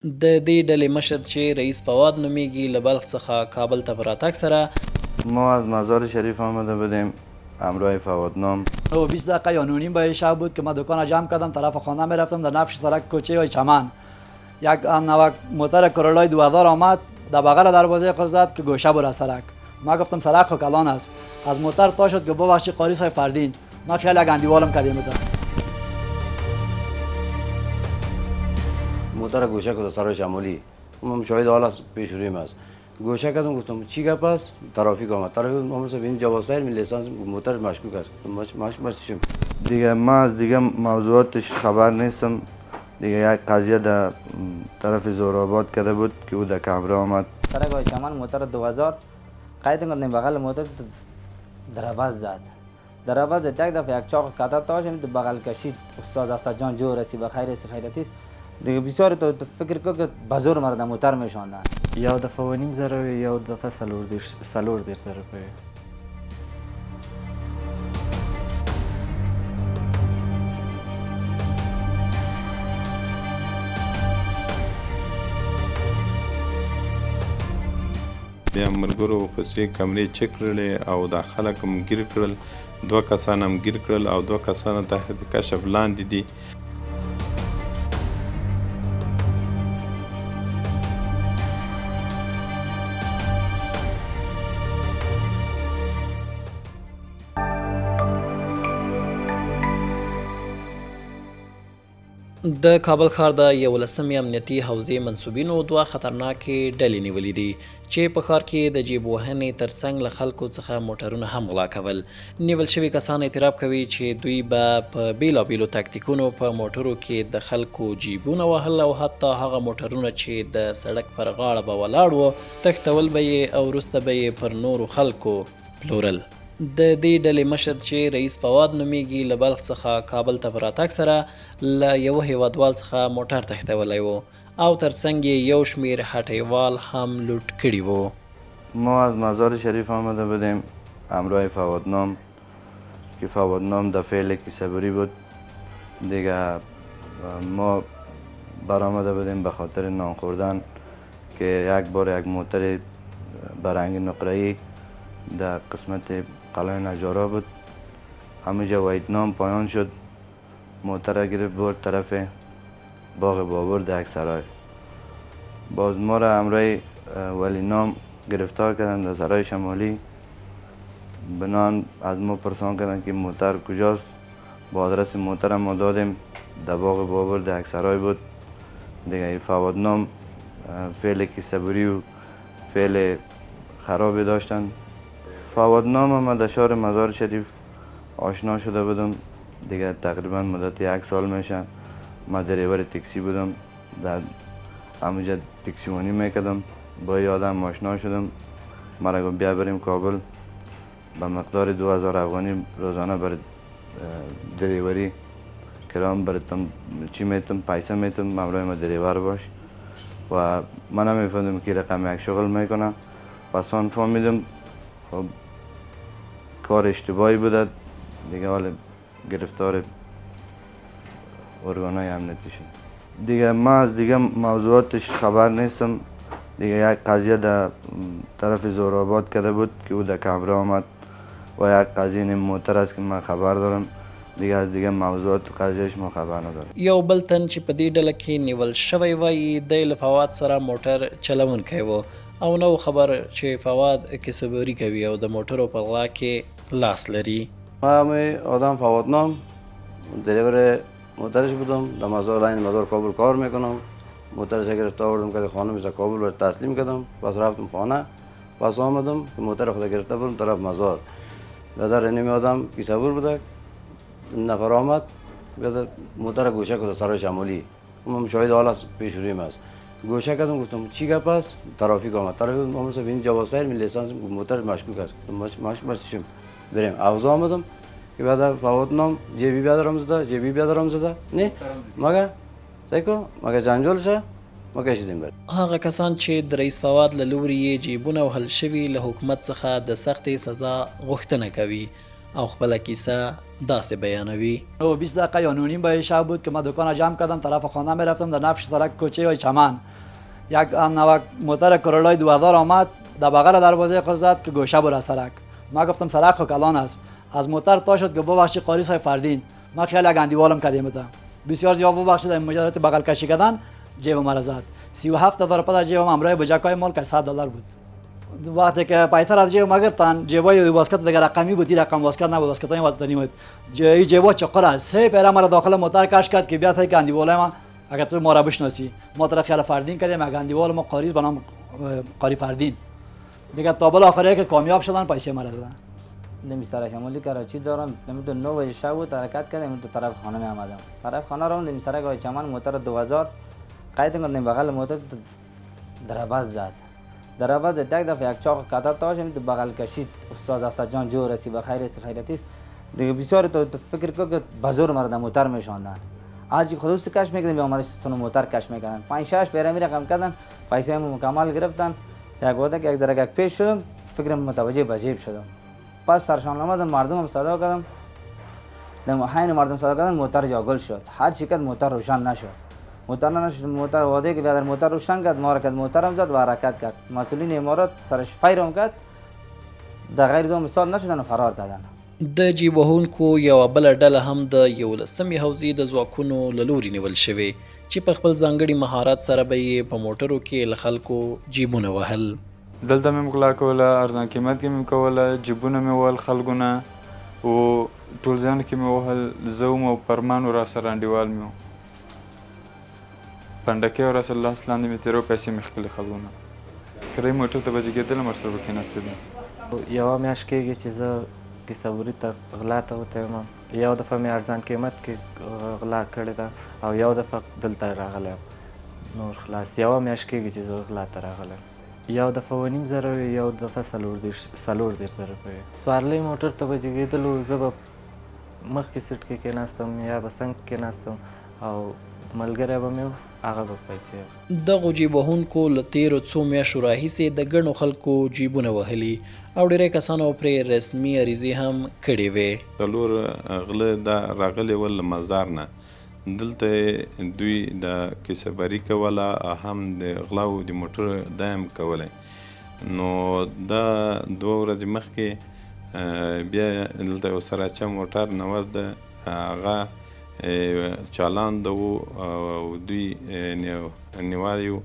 د دې ډلې مشر چې رئیس فواد نومیږي له بلخ څخه کابل ته په راتګ سره ما از مزار شریف آمده بودیم همراه فوادنام. 20 دقیقه یا 9 به شب بود که من دکان جمع کردم طرف خانه میرفتم در نفش سرک کوچه های چمن یک نوک موتر کرولای 2000 آمد در بغل دروازه خود زد که گوشه بود از سرک. ما گفتم سرک خو کلان است. از موتر تا شد که ببخشید قاری صاحب فردین ما خیلی یک اندیوالم کردیم بود. موتر گوشه کرد سرای شمالی من شاهد حال است پیش رویم است گوشه کردم گفتم چی گپ است ترافیک آمد ترافیک آمد این جواز سیر می لیسانس موتر مشکوک است مشیم دیگه ما از دیگه موضوعاتش خبر نیستم. دیگه یک قضیه در طرف زورآباد کرده بود که او در کمره آمد. سرک های چمن موتر 2000 قید کردیم بغل موتر در عوض زد در عوض یک دفعه یک چاق کتاب تاش بغل کشید استاد اسد جان جو رسی بخیر خیرتی دیگه بسیار تو فکر کو که بازور مرد موتر میشوندن یو دفعه و نیم زره یو دفعه سلور دیر زره پی بیا ملګرو په سری کمرې چک کړلې او دا خلک هم ګیر کړل 2 کسان هم ګیر کړل او 2 کسان تحت کشف لاندې دي. د کابل ښار د 11مې امنیتي حوزې منصوبینو 2 خطرناکې ډلې نیولې دي چې په ښار کې د جیب وهنې ترڅنګ له خلکو څخه موټرونه هم غلا کول. نیول شوي کسان اعتراف کوي چې دوی به په بیلابیلو تاکتیکونو په موټرو کې د خلکو جیبونه وهل او حتی هغه موټرونه چې د سړک پر غاړه به ولاړ وو تښتول به یې او وروسته به یې پر نورو خلکو پلورل. د دې ډلې مشر چې رئیس فواد نومیږي له بلخ څخه کابل ته په راتګ سره له یوه هیوادوال څخه موټر تښتولی و او ترڅنګ یې یو شمېر هټیوال هم لوټ کړي وو. ما از مزار شریف آمده بودیم همراه فوادنام که فوادنام در فعل کیسه‌بری بود. دیگه ما برآمده بودیم به خاطر نان خوردن که یک بار یک موتر برنگ نقره‌ای در قسمت قلعه نجارا بود همونجا ویتنام پایان شد. موتر گرفت برد طرف باغ بابر در یک سرای. باز ما را همراه ولی نام گرفتار کردن در سرای شمالی. بنان از ما پرسان کردن که موتر کجاست. با آدرس موتر ما دادیم در باغ بابر در یک سرای بود. دیگه فوادنام فعل کیسه‌بری و فعل خرابی داشتن. فوادنام هم در شهر مزار شریف آشنا شده بودم دیگه تقریبا مدت 1 سال میشه. من دریور تاکسی بودم در همونجا تاکسیوانی میکردم با یه آدم آشنا شدم. مرا گفت بیا بریم کابل به مقدار 2000 افغانی روزانه برای دریوری کرام براتم چی میتم پیسه میتم همراه ما دریور باش و من نمیفهمیدم که رقم یک شغل میکنه. پس آن فهمیدم خب کار اشتباهی بوده دیگه حال گرفتار ارگانای امنیتی شد. دیگه ما از دیگه موضوعاتش خبر نیستم. دیگه یک قضیه در طرف زورآباد کرده بود که او در کمره آمد و یک قضیه نیم موتر است که من خبر دارم. دیگه از دیگه موضوعات قضیهش ما خبر ندارم. یو بل تن چې په دې ډله کې نیول شوی وایي دی له فواد سره موټر چلونکی و او نو خبر چې فواد کسبګري کوي او د موټرو په غلا کې لاس لري. ما آدم فوادنام دریور موترش بودم در مزار لاین مزار کابل کار میکنم. موترش گرفت آوردم که خانه میشه کابل رو تسلیم کردم. پس رفتم خانه پس آمدم که موتر خود گرفته بودم طرف مزار بذار نمی آدم کیسه‌بر بوده نفر آمد بذار موتر گوشه کرد سرای شمالی من شاهد حال است پیش رویم است گوشه کردم گفتم چی گپ است ترافیک آمد ترافیک آمد این جواز سیر می لیسانس موتر مشکوک است مشیم بریم اوضاع آمدم که بعد فوادنام جیبی بیادرم زده نه مگه سیکو مگه جنجال شه ما کشیدیم بر هغه کسان چې د رئیس فواد له لوري یې جیبونه وهل شوي له حکومت څخه د سختې سزا غوښتنه کوي او خپله کیسه داسې بیانوي. 20 دقیقه یا 9 به شب بود که من دکان جمع کردم، طرف خانه میرفتم، در نفش سرک کوچه های چمن یک نوک موتر کرولای 2000 آمد، در بغل دروازه خود زد که گوشه بر از سرک. ما گفتم سرک خو کلان است. از موتر تا شد که ببخشید قاری صاحب فردین، ما خیلی یک اندیوالم کردیم تا بسیار زیاد ببخشید. این مجرد بغل کشی کردن جیب مرا زد. 37000 روپیه جیبم همراه بجاکای مال که $100 بود. وقتی که پایتر از جیب ما گرفتن، جیبای واسکت دیگه رقمی بود، رقم واسکت نبود، واسکت این وقت نمیاد. جیبا چقدر است، سه پیرا مرا داخل موتر کش کرد که بیا تا گندیوال ما اگر تو ما را بشناسی. ما طرف خیال فردین کردیم، گندیوال ما قاریز به نام قاری فردین. دیگه تا بالا آخره که کامیاب شدن پیسه مرا دادن. نمی سر شمالی کراچی دارم، نمیدونم 9 بجه شب بود حرکت کردم، تو طرف خانه می آمدم. طرف خانه رو نمی سرک های چمن موتر 2000 قاید کردم، بغل موتر درباز زد. درباز یک دفعه یک چاق کتا تاش تو بغل کشید. استاد اسد جان جو رسی به خیرتی دیگه بسیار تو فکر کو که بازور مرد موتر میشاندن. آجی خودش کش میکردن، به عمرش سونو موتر کش میکردن. 5-6 پیرا می رقم کردن، پیسه مکمل گرفتن. یک وقت یک درجه پیش شدم، فکرم متوجه به جیب شدم. پس سرشان آمدم، مردم صدا کردم، دم حین مردم صدا کردن، موتر جاگل شد. هر چیکار موتر روشن نشد. موتر واده که بیادر موتر روشن کرد، ما را کرد موترم زد و حرکت کرد. مسئولین امارات سرش فیرم کرد، در غیر 2 مثال نشدن و فرار کردن. د جیب وهونکو یوه بله ډله هم د 11مې حوزې د ځواکونو له لوري نیول شوې چې په خپل ځانګړي مهارت سره به یې په موټرو کې له خلکو جیبونه وهل. دلته مې غلا کوله، ارزان قیمت کې مې کوله، جیبونه مې وهل خلکو نه او ټول ځان کې مې وهل. زه وم او فرمان را سره انډیوال مې و، پنډکۍ او رسول الله لاندې مې تېرو، پیسې مې خپلې خلکو نه. کرۍ موټر ته به جګېدلم، ورسره به کېناستېدم. یوه میاشت کېږي چې زه کیسه ته غلا ته وتی یم. یو دفعه مې ارزان قیمت کې غلا کړې ده او یو دفعه دلته راغلی یم. نور خلاص یوه میاشت کېږي چې زه غلا ته راغلی یم. یو دفعه 2.5 یو دفعه 4.5 روپۍ. سوارلۍ موټر ته به جګېدلو، زه به مخکې سیټ کې کېناستم یا به څنګ کېناستم او ملګری به مې و، هغه به پیسې. دغو جیب وهونکو له تیرو څو میاشتو راهیسې د ګڼو خلکو جیبونه وهلي او ډېری کسانو پرې رسمي عریضې هم کړې وې. 4 غله دا راغلي ول له مزار نه، دلته دوی د کیسهبري کوله، هم د غلاو د موټر دا هم کولی. نو دا 2 ورځې مخکې بیا دلته یو سراچه موټر نوز ده، هغه چالان ده و او دوی نیولی و،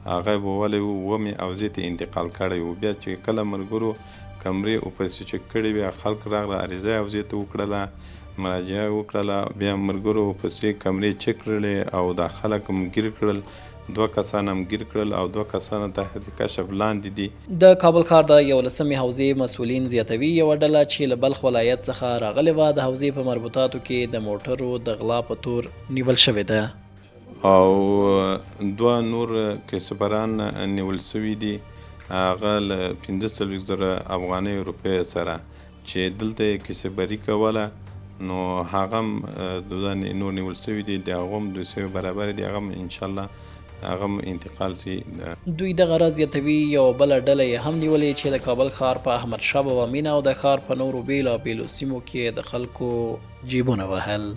هغه به ولی و ومې اوزې ته انتقال کړی و. بیا چې کله ملګرو کمرې او پیسې چک کړې وې، خلک راغله عریضه اوزې ته وکړله، مراجعه وکړله. بیا ملګرو پیسې کمرې چک کړلې او دا خلک هم ګیر کړل، 2 کسان هم ګیر کړل او 2 کسان تحت کشف لاندې دي. د کابل ښار د 11مې حوزې مسؤلین زیاتوي یوه ډله چې له بلخ ولایت څخه راغلې وه د حوزې په مربوطاتو کې د موټرو د غلا په تور نیول شوې ده. او 2 نور کسبران نیول سوي دي، هغه له 45,000 افغانۍ روپۍ سره چې دلته یې کسبري کوله. نو هغه هم نور نیول سوي دي، د هغو هم 200 برابر دي، هغه هم انشاءالله هغه هم انتقال سي. دوی دغه راز زیاتوي یوه بله ډله یې هم نیولې چې د کابل ښار په احمدشاه بابا مینه او د ښار په نورو بېلابېلو سیمو کې د خلکو جیبونه وهل.